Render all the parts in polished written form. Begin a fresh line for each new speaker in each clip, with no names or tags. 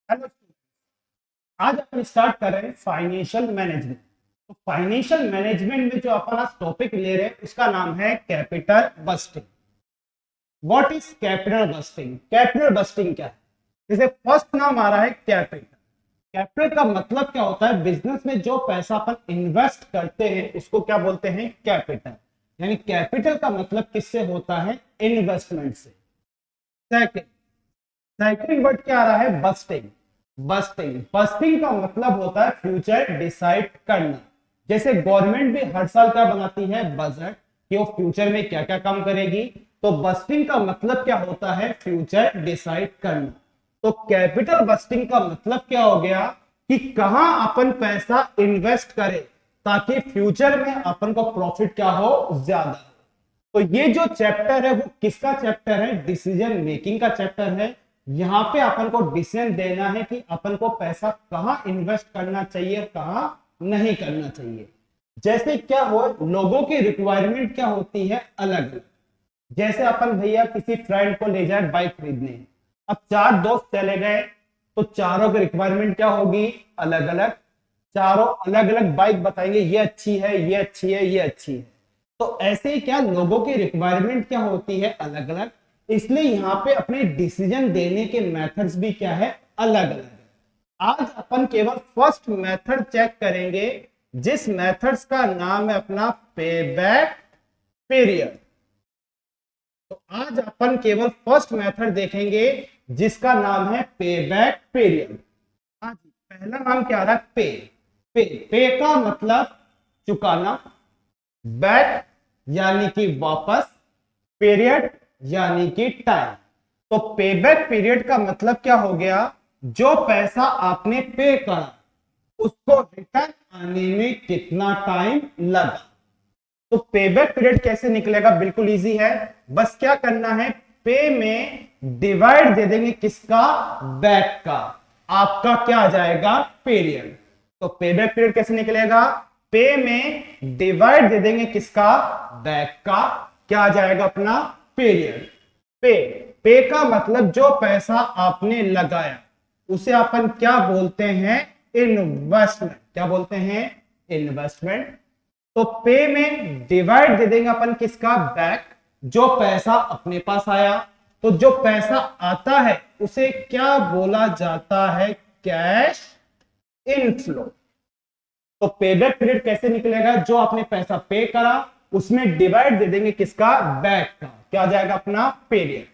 Hello, आज अपन start कर रहे हैं फाइनेंशियल मैनेजमेंट। तो फाइनेंशियल मैनेजमेंट में जो अपन आज टॉपिक ले रहे हैं उसका नाम है capital budgeting. What is capital budgeting? Capital budgeting क्या है? जैसे फर्स्ट नाम आ रहा है कैपिटल। कैपिटल का मतलब क्या होता है? बिजनेस में जो पैसा अपन इन्वेस्ट करते हैं उसको क्या बोलते हैं? कैपिटल। यानी कैपिटल का मतलब किससे होता है? इन्वेस्टमेंट से। सेकंड सेकंड वर्ड क्या आ रहा है? बस्टिंग। बस्टिंग बस्टिंग का मतलब होता है फ्यूचर डिसाइड करना। जैसे गवर्नमेंट भी हर साल क्या बनाती है? बजट, कि वो फ्यूचर में क्या क्या काम करेगी। तो बस्टिंग का मतलब क्या होता है? फ्यूचर डिसाइड करना। तो कैपिटल बस्टिंग का मतलब क्या हो गया कि कहां अपन पैसा इन्वेस्ट करें ताकि फ्यूचर में अपन को प्रॉफिट क्या हो? ज्यादा। तो ये जो चैप्टर है वो किसका चैप्टर है? डिसीजन मेकिंग का चैप्टर है। यहां पे अपन को डिसीजन देना है कि अपन को पैसा कहां इन्वेस्ट करना चाहिए, कहां नहीं करना चाहिए। जैसे क्या हो, लोगों की रिक्वायरमेंट क्या होती है? अलग अलग। जैसे अपन भैया किसी फ्रेंड को ले जाए बाइक खरीदने, अब चार दोस्त चले गए तो चारों की रिक्वायरमेंट क्या होगी? अलग अलग। चारों अलग अलग बाइक बताएंगे, ये अच्छी है, ये अच्छी है, ये अच्छी है। तो ऐसे ही क्या लोगों की रिक्वायरमेंट क्या होती है? अलग अलग। इसलिए यहां पे अपने डिसीजन देने के मेथड्स भी क्या है? अलग अलग है। आज अपन केवल फर्स्ट मेथड चेक करेंगे, जिस मेथड्स का नाम है अपना पे बैक पीरियड। तो आज अपन केवल फर्स्ट मेथड देखेंगे जिसका नाम है पे बैक पीरियड। हाँ जी, पहला नाम क्या आ रहा है? पे। पे का मतलब चुकाना, बैक यानी कि वापस, पीरियड यानी कि टाइम। तो पेबैक पीरियड का मतलब क्या हो गया? जो पैसा आपने पे करा उसको रिटर्न आने में कितना टाइम लगा। तो पेबैक पीरियड कैसे निकलेगा? बिल्कुल इजी है। बस क्या करना है, पे में डिवाइड दे देंगे किसका? बैक का। आपका क्या आ जाएगा? पीरियड। तो पेबैक पीरियड कैसे निकलेगा? पे में डिवाइड दे देंगे किसका? बैक का। क्या आ जाएगा? अपना पीरियड। पे पे का मतलब जो पैसा आपने लगाया उसे अपन क्या बोलते हैं? इन्वेस्टमेंट। क्या बोलते हैं? इन्वेस्टमेंट। तो पे में डिवाइड दे देंगे अपन किसका? बैक। जो पैसा अपने पास आया, तो जो पैसा आता है उसे क्या बोला जाता है? Cash inflow. तो पेबैक पीरियड कैसे निकलेगा? जो आपने पैसा पे करा उसमें डिवाइड दे देंगे किसका? बैक का। क्या आ जाएगा? अपना पीरियड।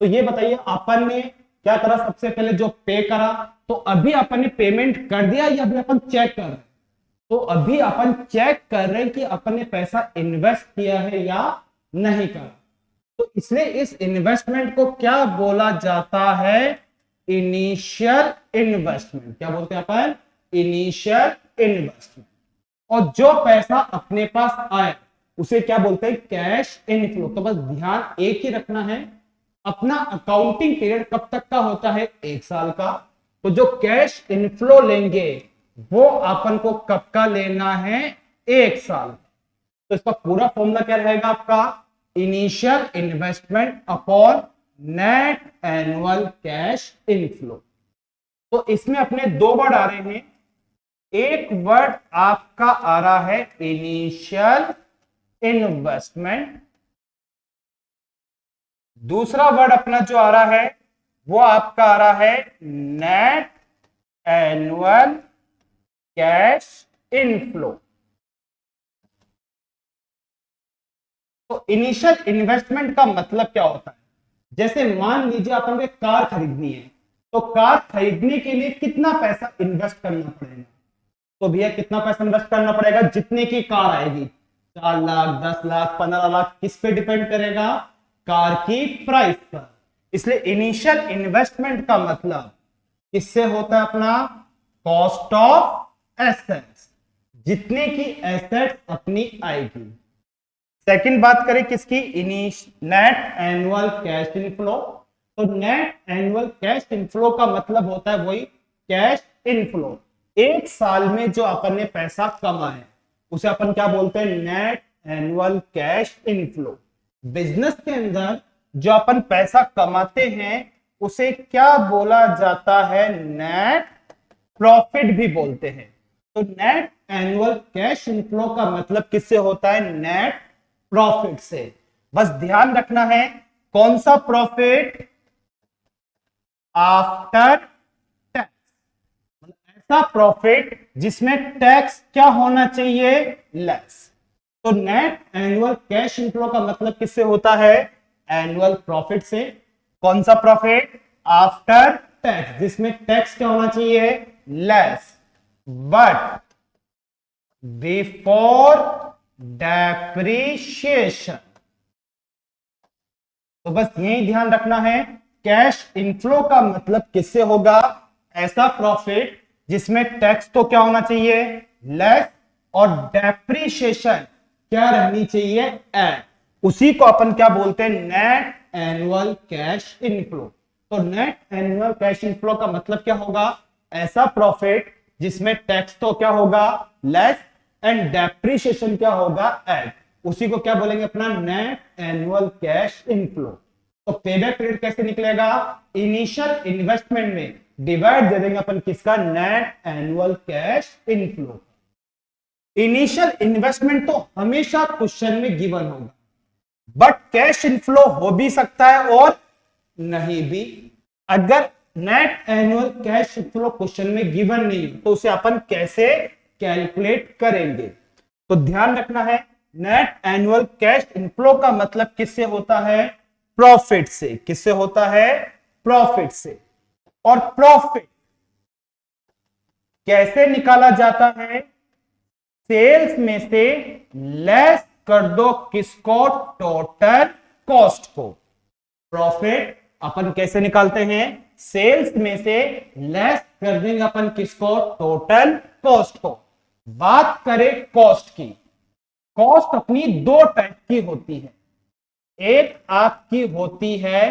तो ये बताइए अपन ने क्या करा? सबसे पहले जो पे करा, तो अभी अपन ने पेमेंट कर दिया या अभी अपन चेक कर रहे हैं? तो अभी अपन चेक कर रहे हैं कि अपन ने पैसा इन्वेस्ट किया है या नहीं करा। तो इसलिए इस इन्वेस्टमेंट को क्या बोला जाता है? Initial investment. क्या बोलते हैं अपन? Initial investment. और जो पैसा अपने पास आए उसे क्या बोलते हैं? Cash inflow. तो बस ध्यान एक ही रखना है, अपना अकाउंटिंग पीरियड कब तक का होता है? 1 साल का। तो जो कैश इनफ्लो लेंगे वो अपन को कब का लेना है? 1 साल। तो इसका पूरा फॉर्मूला क्या रहेगा आपका? Initial investment upon net annual cash inflow. तो इसमें अपने दो वर्ड आ रहे हैं। एक वर्ड आपका आ रहा है इनिशियल इन्वेस्टमेंट, दूसरा वर्ड अपना जो आ रहा है वो आपका आ रहा है नेट एनुअल कैश इनफ्लो। तो इनिशियल इन्वेस्टमेंट का मतलब क्या होता है? जैसे मान लीजिए अपन को कार खरीदनी है, तो कार खरीदने के लिए कितना पैसा इन्वेस्ट करना पड़ेगा? तो भैया कितना पैसा इन्वेस्ट करना पड़ेगा? जितने की कार आएगी, 4 लाख, 10 लाख, 15 लाख, किस पे डिपेंड करेगा? कार की प्राइस पर। इसलिए इनिशियल इन्वेस्टमेंट का मतलब किससे होता है? अपना कॉस्ट ऑफ एसेट्स। जितने की एसेट्स अपनी आएगी। सेकंड बात करें किसकी? Net annual cash inflow. तो नेट एनुअल कैश इनफ्लो का मतलब होता है वही कैश इनफ्लो। 1 साल में जो अपन ने पैसा कमाया उसे अपन क्या बोलते हैं? Net annual cash inflow. Business के अंदर जो अपन पैसा कमाते हैं उसे क्या बोला जाता है? नेट प्रॉफिट भी बोलते हैं। तो नेट एनुअल कैश इनफ्लो का मतलब किससे होता है? नेट प्रॉफिट से। बस ध्यान रखना है, कौन सा प्रॉफिट? आफ्टर टैक्स, ऐसा प्रॉफिट जिसमें टैक्स क्या होना चाहिए? लेस। तो नेट एनुअल कैश इनफ्लो का मतलब किससे होता है? एनुअल प्रॉफिट से। कौन सा प्रॉफिट? आफ्टर टैक्स, जिसमें टैक्स क्या होना चाहिए? लेस। But before depreciation. तो बस यही ध्यान रखना है, कैश इनफ्लो का मतलब किससे होगा? ऐसा प्रॉफिट जिसमें टैक्स तो क्या होना चाहिए? लेस, और डेप्रीशिएशन क्या रहनी चाहिए? ऐड। उसी को अपन क्या बोलते हैं? Net annual cash inflow. तो नेट एनुअल कैश इनफ्लो का मतलब क्या होगा? ऐसा प्रॉफिट जिसमें टैक्स तो क्या होगा? लेस, एंड डेप्रीशिएशन क्या होगा? ऐड। उसी को क्या बोलेंगे? अपना नेट एनुअल कैश इनफ्लो। तो पेबैक पीरियड कैसे निकलेगा? इनिशियल इन्वेस्टमेंट में डिवाइड दे देंगे अपन किसका? Net annual cash inflow. Initial investment तो हमेशा क्वेश्चन में गिवन होगा, बट कैश इनफ्लो हो भी सकता है और नहीं भी। अगर net annual cash inflow question में गिवन नहीं तो उसे अपन कैसे कैलकुलेट करेंगे? तो ध्यान रखना है, नेट एनुअल कैश इनफ्लो का मतलब किससे होता है? प्रॉफिट से। किससे होता है? प्रॉफिट से। और प्रॉफिट कैसे निकाला जाता है? सेल्स में से लेस कर दो किसको? टोटल कॉस्ट को। प्रॉफिट अपन कैसे निकालते हैं? सेल्स में से लेस कर देंगे अपन किसको? टोटल कॉस्ट को। बात करें कॉस्ट की, कॉस्ट अपनी दो टाइप की होती है। एक आपकी होती है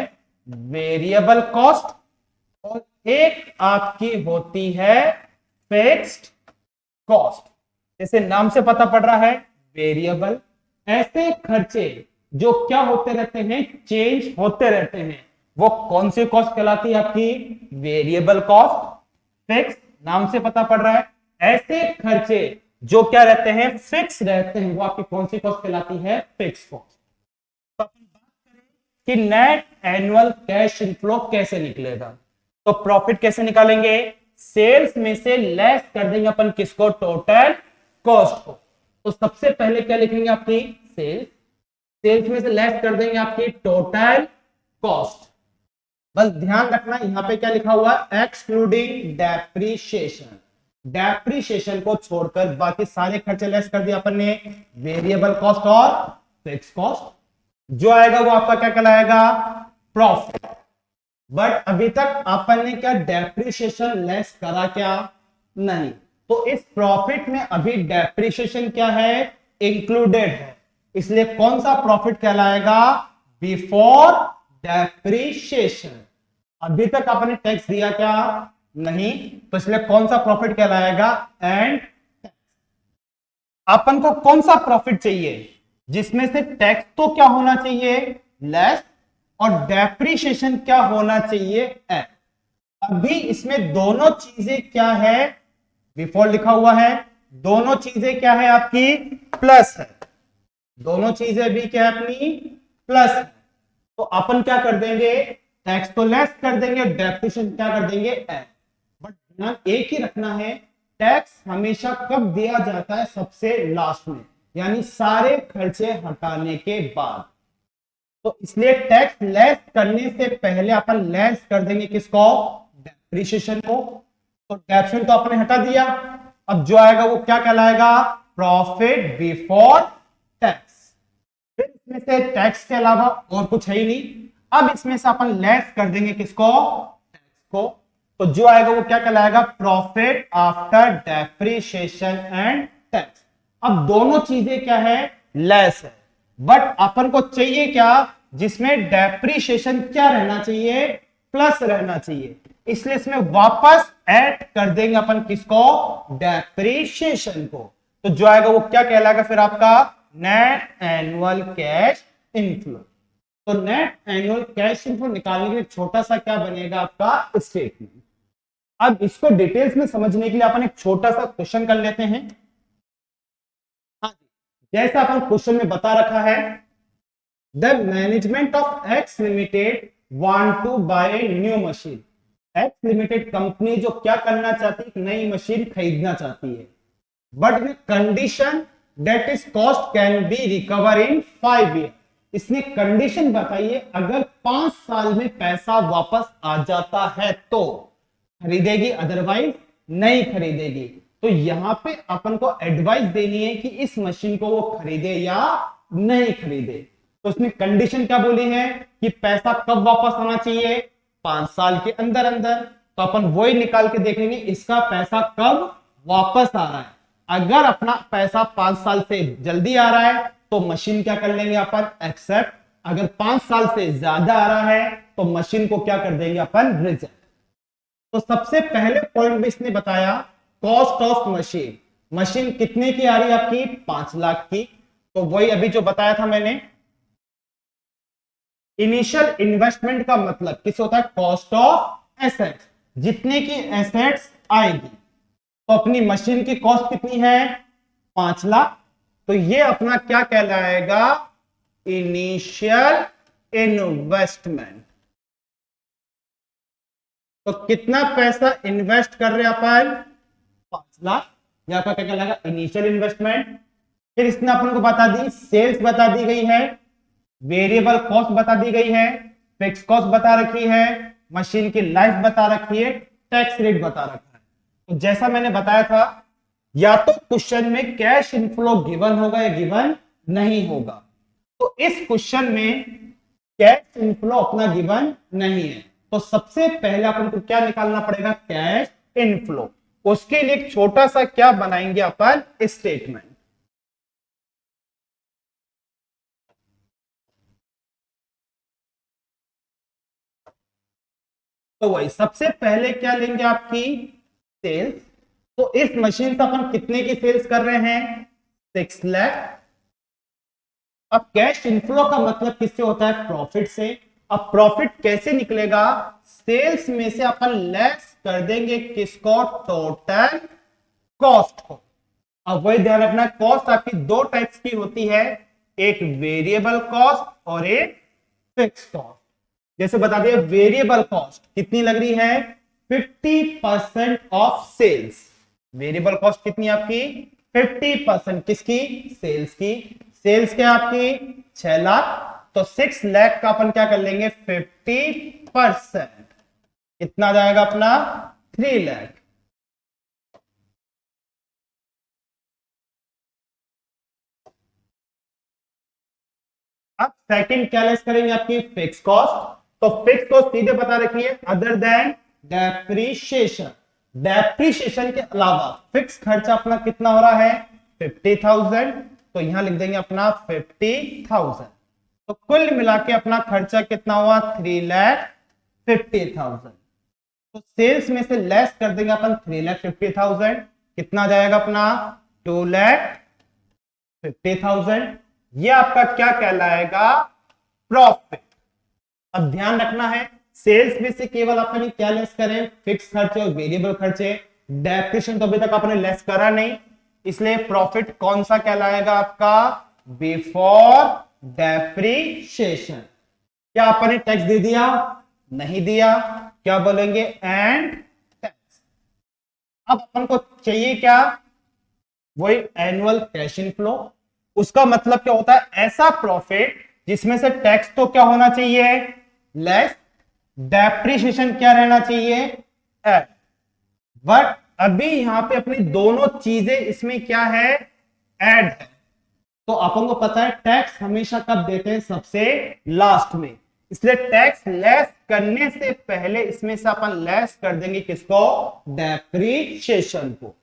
वेरिएबल कॉस्ट, और एक आपकी होती है फिक्स्ड कॉस्ट। जैसे नाम से पता पड़ रहा है, वेरिएबल। ऐसे खर्चे जो क्या होते रहते हैं? चेंज होते रहते हैं। वो कौन सी कॉस्ट कहलाती है? आपकी वेरिएबल कॉस्ट। फिक्स, नाम से पता पड़ रहा है। ऐसे खर्चे जो क्या रहते हैं? फिक्स रहते हैं, वो आपकी कौन सी कॉस्ट कहलाती है? Fix cost. तो अपन बात करें कि नेट एनुअल कैश इनफ्लो कैसे निकलेगा, तो प्रॉफिट कैसे निकालेंगे? सेल्स में से लेस कर देंगे अपन किसको? टोटल कॉस्ट को। तो सबसे पहले क्या लिखेंगे? आपकी सेल्स। सेल्स में से लेस कर देंगे आपकी टोटल कॉस्ट। बस ध्यान रखना, यहां पे क्या लिखा हुआ है? Excluding depreciation. डेप्रीशिएशन को छोड़कर बाकी सारे खर्चे लेस कर दिए अपन ने, वेरिएबल कॉस्ट और फिक्स कॉस्ट। जो आएगा वो आपका क्या कहलाएगा? प्रॉफिट। बट अभी तक अपन ने क्या डेप्रीशिएशन लेस करा? क्या नहीं। तो इस प्रॉफिट में अभी डेप्रीशिएशन क्या है? इंक्लूडेड है। इसलिए कौन सा प्रॉफिट कहलाएगा? Before depreciation. अभी तक आपने टैक्स दिया क्या? नहीं, तो इसलिए कौन सा प्रॉफिट कहलाएगा? एंड अपन को कौन सा प्रॉफिट चाहिए जिसमें से टैक्स तो क्या होना चाहिए? लेस, और डेप्रीशिएशन क्या होना चाहिए? एंड। अभी इसमें दोनों चीजें क्या है? बिफोर लिखा हुआ है, दोनों चीजें क्या है आपकी? प्लस है। दोनों चीजें भी क्या है अपनी? प्लस है। तो अपन क्या कर देंगे? टैक्स तो लेस कर देंगे, डेप्रीशिएशन क्या कर देंगे? एड। बट ध्यान एक ही रखना है, टैक्स हमेशा कब दिया जाता है? सबसे लास्ट में, यानी सारे खर्चे हटाने के बाद। तो इसलिए टैक्स लेस करने से पहले अपन लेस कर देंगे किसको? डेप्रीशिएशन को। तो डेप्रीशिएशन तो आपने हटा दिया, अब जो आएगा वो क्या कहलाएगा? Profit before tax. फिर इसमें से टैक्स के अलावा और कुछ है ही नहीं। अब इसमें से अपन लेस कर देंगे किसको? टैक्स को। तो जो आएगा वो क्या कहलाएगा? Profit after depreciation and tax. अब दोनों चीजें क्या है? लेस है, बट अपन को चाहिए क्या? जिसमें डेप्रीशिएशन क्या रहना चाहिए? प्लस रहना चाहिए। इसलिए इसमें वापस ऐड कर देंगे अपन किसको? डेप्रीशिएशन को। तो जो आएगा वो क्या कहलाएगा फिर? आपका नेट एनुअल कैश इनफ्लो। तो नेट एनुअल कैश इनफ्लो निकालने के लिए छोटा सा क्या बनेगा आपका स्टेटमेंट। अब इसको डिटेल्स में समझने के लिए अपन एक छोटा सा क्वेश्चन कर लेते हैं। हाँ जी, जैसा अपन क्वेश्चन में बता रखा है, the management of X limited want to buy new machine. X limited company जो क्या करना चाहती है, नई मशीन खरीदना चाहती है, but in condition that is cost can be recover in 5 year. इसने कंडीशन बताई है, अगर 5 साल में पैसा वापस आ जाता है तो खरीदेगी, अदरवाइज नहीं खरीदेगी। तो यहां पे अपन को एडवाइस देनी है कि इस मशीन को वो खरीदे या नहीं खरीदे। तो उसने कंडीशन क्या बोली है कि पैसा कब वापस आना चाहिए, 5 साल के अंदर अंदर। तो अपन वही निकाल के देखेंगे इसका पैसा कब वापस आ रहा है। अगर अपना पैसा 5 साल से जल्दी आ रहा है तो मशीन क्या कर लेंगे अपन, एक्सेप्ट। अगर 5 साल से ज्यादा आ रहा है तो मशीन को क्या कर देंगे अपन, रिजेक्ट। तो सबसे पहले पॉइंट में इसने बताया कॉस्ट ऑफ मशीन। मशीन कितने की आ रही है आपकी, 5 लाख की। तो वही अभी जो बताया था मैंने, इनिशियल इन्वेस्टमेंट का मतलब किस होता है, कॉस्ट ऑफ एसेट्स। जितने की एसेट्स आएगी, तो अपनी मशीन की कॉस्ट कितनी है, 5 लाख। तो ये अपना क्या कहलाएगा, इनिशियल इन्वेस्टमेंट। तो कितना पैसा इन्वेस्ट कर रहे हैं अपन, 5 लाख। यहां पर क्या कहलाएगा, इनिशियल इन्वेस्टमेंट। फिर इसने अपन को बता दी, सेल्स बता दी गई है, वेरिएबल कॉस्ट बता दी गई है, फिक्स कॉस्ट बता रखी है, मशीन की लाइफ बता रखी है, टैक्स रेट बता रखा है। तो जैसा मैंने बताया था, या तो क्वेश्चन में कैश इनफ्लो गिवन होगा या गिवन नहीं होगा। तो इस क्वेश्चन में कैश इनफ्लो अपना गिवन नहीं है। तो सबसे पहले अपन को क्या निकालना पड़ेगा, कैश इनफ्लो। उसके लिए एक छोटा सा क्या बनाएंगे अपन, स्टेटमेंट। तो वही सबसे पहले क्या लेंगे, आपकी सेल्स। तो इस मशीन से अपन कितने की सेल्स कर रहे हैं, 6 लाख। अब कैश इनफ्लो का मतलब किससे होता है, प्रॉफिट से। अब प्रॉफिट कैसे निकलेगा, सेल्स में से अपन लेस कर देंगे किसको, टोटल कॉस्ट को। अब वही ध्यान रखना, कॉस्ट आपकी 2 टाइप्स की होती है, एक वेरिएबल कॉस्ट और एक फिक्स कॉस्ट। जैसे बता दिया, वेरिएबल कॉस्ट कितनी लग रही है, 50% ऑफ सेल्स। वेरिएबल कॉस्ट कितनी आपकी, 50% किसकी, सेल्स की। सेल्स क्या आपकी 6 लाख। तो 6 लाख का अपन क्या कर लेंगे, 50%, कितना जाएगा अपना, 3 लाख। अब सेकंड क्या लेस करेंगे, आपकी फिक्स कॉस्ट। तो फिक्स कॉस्ट सीधे बता रखी है, अदर देन डेप्रीशिएशन। डेप्रीशिएशन के अलावा फिक्स खर्चा अपना कितना हो रहा है, 50,000। तो यहां लिख देंगे अपना 50,000। तो कुल मिला के अपना खर्चा कितना हुआ, 3,50,000। तो सेल्स में से लेस कर देंगे अपन 3,50,000, कितना जाएगा अपना, 2,50,000। ये आपका क्या कहलाएगा, प्रॉफिट। अब ध्यान रखना है, सेल्स में से केवल अपन क्या लेस करें, फिक्स खर्चे और वेरिएबल खर्चे। डेप्रिसिएशन तो अभी तक आपने लेस करा नहीं, इसलिए प्रॉफिट कौन सा कहलाएगा आपका, बिफोर डेप्रिसिएशन। क्या आपने टैक्स दे दिया, नहीं दिया, क्या बोलेंगे, एंड टैक्स। अब अपन को चाहिए क्या, वही एनुअल कैश इनफ्लो। उसका मतलब क्या होता है, ऐसा प्रॉफिट जिसमें से टैक्स तो क्या होना चाहिए, लेस, डेप्रिसिएशन क्या रहना चाहिए, ऐड। बट अभी यहां पे अपनी दोनों चीजें इसमें क्या है, ऐड है। तो अपन को पता है टैक्स हमेशा कब देते हैं, सबसे लास्ट में। इसलिए टैक्स लेस करने से पहले इसमें से अपन लेस कर देंगे किसको, डेप्रिसिएशन को।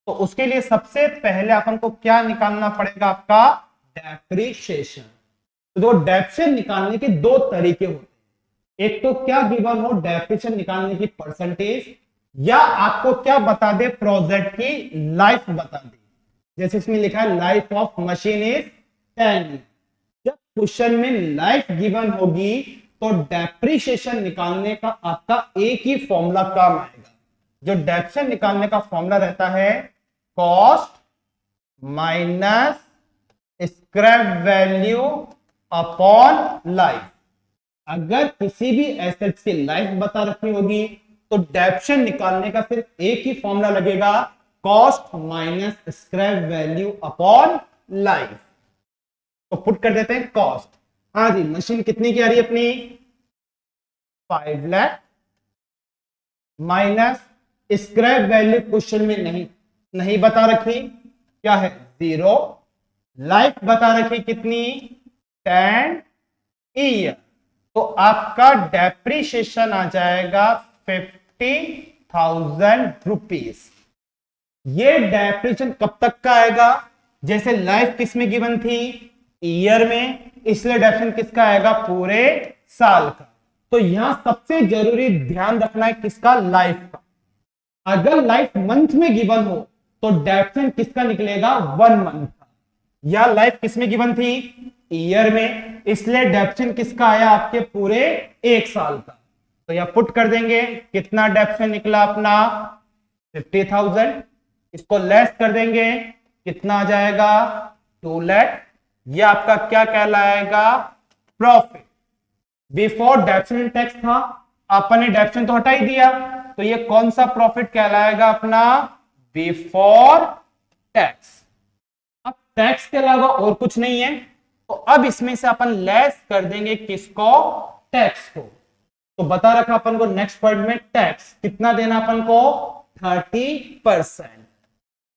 तो उसके लिए सबसे पहले अपन को क्या निकालना पड़ेगा, आपका डेप्रिसिएशन। तो जो डेप्रिसिएशन निकालने के 2 तरीके होते हैं, एक तो क्या गिवन हो, डेप्रिसिएशन निकालने की परसेंटेज, या आपको क्या बता दे, प्रोजेक्ट की लाइफ बता दे। जैसे इसमें लिखा है life of machine is 10 year. जब क्वेश्चन में लाइफ गिवन होगी तो डेप्रिसिएशन निकालने का आपका एक ही फॉर्मूला काम आएगा। जो डेप्रिसिएशन निकालने का फॉर्मूला रहता है cost minus scrap value upon life. अगर किसी भी एसेट की लाइफ बता रखी होगी तो डेप्रिसिएशन निकालने का सिर्फ एक ही फॉर्मूला लगेगा, cost minus scrap value upon life. तो पुट कर देते हैं कॉस्ट। हाँ जी, मशीन कितनी की आ रही है अपनी 5 lakh minus scrap value question में नहीं बता रखी, क्या है 0। लाइफ बता रखी कितनी 10 ईयर। तो आपका डेप्रिसिएशन आ जाएगा 50,000 रुपीज। ये डेप्रिसिएशन कब तक का आएगा, जैसे लाइफ किस में गिवन थी ईयर में, इसलिए डेप्रिसिएशन किसका आएगा पूरे साल का। तो यहां सबसे जरूरी ध्यान रखना है किसका, लाइफ का। अगर लाइफ मंथ में गिवन हो तो डेप्रिसिएशन किसका निकलेगा 1 मंथ का। या लाइफ किस में गिवन थी ईयर में, इसलिए डेप्रिसिएशन किसका आया आपके पूरे 1 साल का। तो यह पुट कर देंगे, कितना डेप्रिसिएशन निकला अपना 50,000। इसको लेस कर देंगे, कितना आ जाएगा 2 लाख। यह आपका क्या कहलाएगा प्रॉफिट बिफोर डेप्रिसिएशन टैक्स था, अपन ने डेप्रिसिएशन तो हटा ही दिया, तो ये कौन सा प्रॉफिट कहलाएगा अपना बिफोर टैक्स। अब टैक्स के अलावा और कुछ नहीं है, तो अब इसमें से अपन लेस कर देंगे किसको, टैक्स को। तो बता रखा अपन को नेक्स्ट पॉइंट में टैक्स कितना देना अपन को 30%।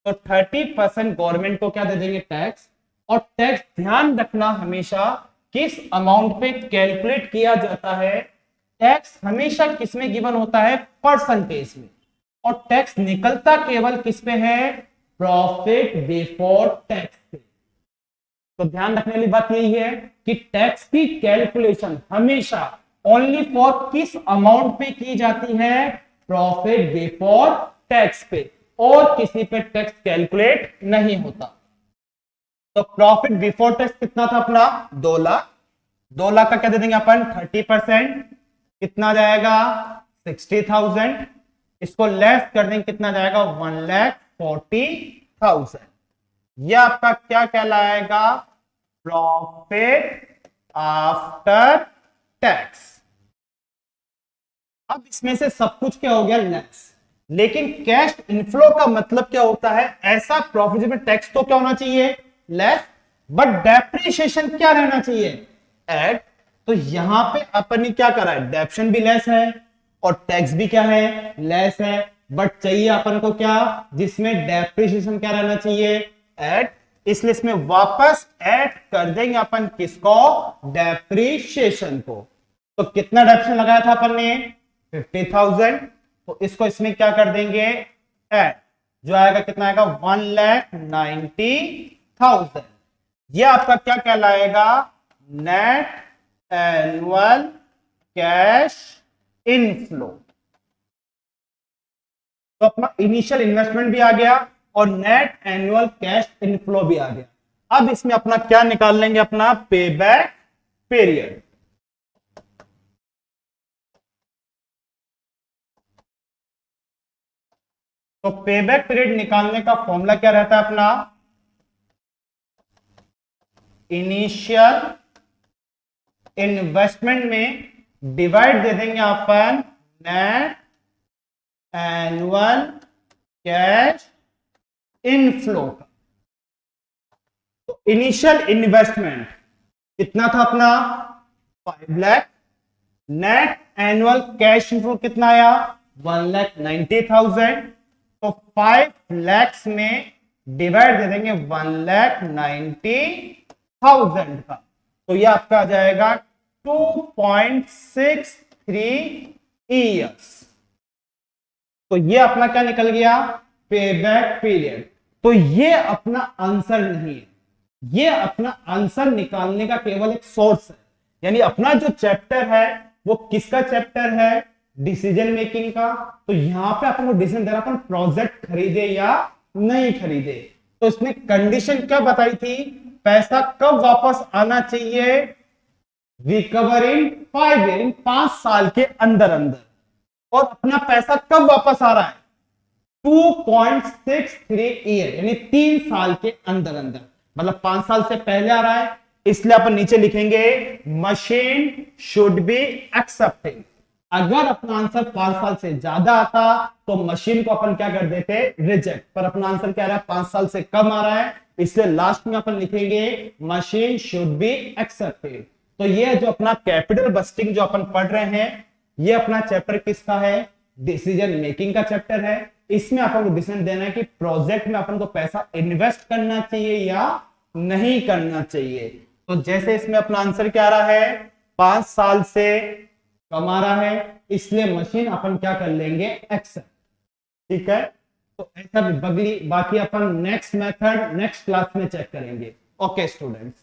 तो 30% गवर्नमेंट को क्या दे देंगे टैक्स। और टैक्स ध्यान रखना हमेशा किस अमाउंट पे कैलकुलेट किया जाता है, टैक्स हमेशा किस में गिवन होता है परसेंटेज में, और टैक्स निकलता केवल किस पे है प्रॉफिट बिफोर टैक्स पे। तो ध्यान रखने वाली बात यही है कि टैक्स की कैलकुलेशन हमेशा ओनली फॉर किस अमाउंट पे की जाती है, प्रॉफिट बिफोर टैक्स पे, और किसी पे टैक्स कैलकुलेट नहीं होता। तो प्रॉफिट बिफोर टैक्स कितना था अपना 2 लाख। 2 लाख का क्या दे देंगे अपन 30%, कितना जाएगा 60,000। इसको लेस कर देंगे, कितना जाएगा 1,40,000। यह आपका क्या कहलाएगा प्रॉफिट आफ्टर टैक्स। अब इसमें से सब कुछ क्या हो गया लेस, लेकिन कैश इनफ्लो का मतलब क्या होता है, ऐसा प्रॉफिट में टैक्स तो क्या होना चाहिए लेस, बट डेप्रिसिएशन क्या रहना चाहिए ऐड। तो यहां पे अपन ने क्या करा है, डेप्रिसिएशन भी लेस है और टैक्स भी क्या है लेस है, बट चाहिए अपन को क्या जिसमें डेप्रिसिएशन क्या रहना चाहिए ऐड। इसलिए इसमें वापस ऐड कर देंगे अपन किसको डेप्रिसिएशन को। तो कितना डेप्रिसिएशन लगाया था अपन ने 50,000, तो इसको इसमें क्या कर देंगे ऐड, जो आएगा कितना आएगा 1,90,000। यह आपका क्या कहलाएगा नेट एनुअल कैश इनफ्लो। तो अपना इनिशियल इन्वेस्टमेंट भी आ गया और नेट एनुअल कैश इनफ्लो भी आ गया। अब इसमें अपना क्या निकाल लेंगे, अपना पेबैक पीरियड। तो पेबैक पीरियड निकालने का फॉर्मूला क्या रहता है अपना, इनिशियल इन्वेस्टमेंट में डिवाइड दे देंगे अपन नेट एनुअल कैश इनफ्लो का। तो इनिशियल इन्वेस्टमेंट कितना था अपना 5 lakh, net annual cash inflow कितना आया 1,90,000। तो 5 लाख में डिवाइड दे देंगे 1,90,000 का, तो ये आपका आ जाएगा 2.63 ईयर्स। तो ये अपना क्या निकल गया पेबैक पीरियड। तो ये अपना आंसर नहीं है, ये अपना आंसर निकालने का केवल एक सोर्स है। यानी अपना जो चैप्टर है वो किसका चैप्टर है, डिसीजन मेकिंग का। तो यहां पे अपन को डिसीजन देना अपन प्रोजेक्ट खरीदे या नहीं खरीदे। तो इसने कंडीशन क्या बताई थी, पैसा कब वापस आना चाहिए रिकवर इन 5 ईयर, 5 साल के अंदर अंदर। और अपना पैसा कब वापस आ रहा है? 2.63 ईयर, यानी 3 साल के अंदर अंदर, मतलब 5 साल से पहले आ रहा है, इसलिए अपन नीचे लिखेंगे मशीन शुड बी एक्सेप्टिंग। अगर अपना आंसर 5 साल से ज्यादा आता तो मशीन को अपन क्या कर देते? रिजेक्ट। पर अपना आंसर क्या आ रहा है? 5 साल से कम आ रहा है, इसलिए लास्ट में अपन लिखेंगे मशीन शुड बी एक्सेप्टेड। तो ये जो अपना कैपिटल बस्टिंग जो अपन पढ़ रहे हैं, ये अपना चैप्टर किसका है? डिसीजन मेकिंग का चैप्टर है। इसमें अपन को डिसीजन देना है कि प्रोजेक्ट में अपन को पैसा इन्वेस्ट करना चाहिए या नहीं करना चाहिए। तो जैसे इसमें अपना आंसर क्या आ रहा है? 5 साल से कम आ रहा है, इसलिए मशीन अपन क्या कर लेंगे? एक्सेप्ट। ठीक है, तो ऐसा भी बगली बाकी अपन नेक्स्ट मेथड नेक्स्ट क्लास में चेक करेंगे। Okay students.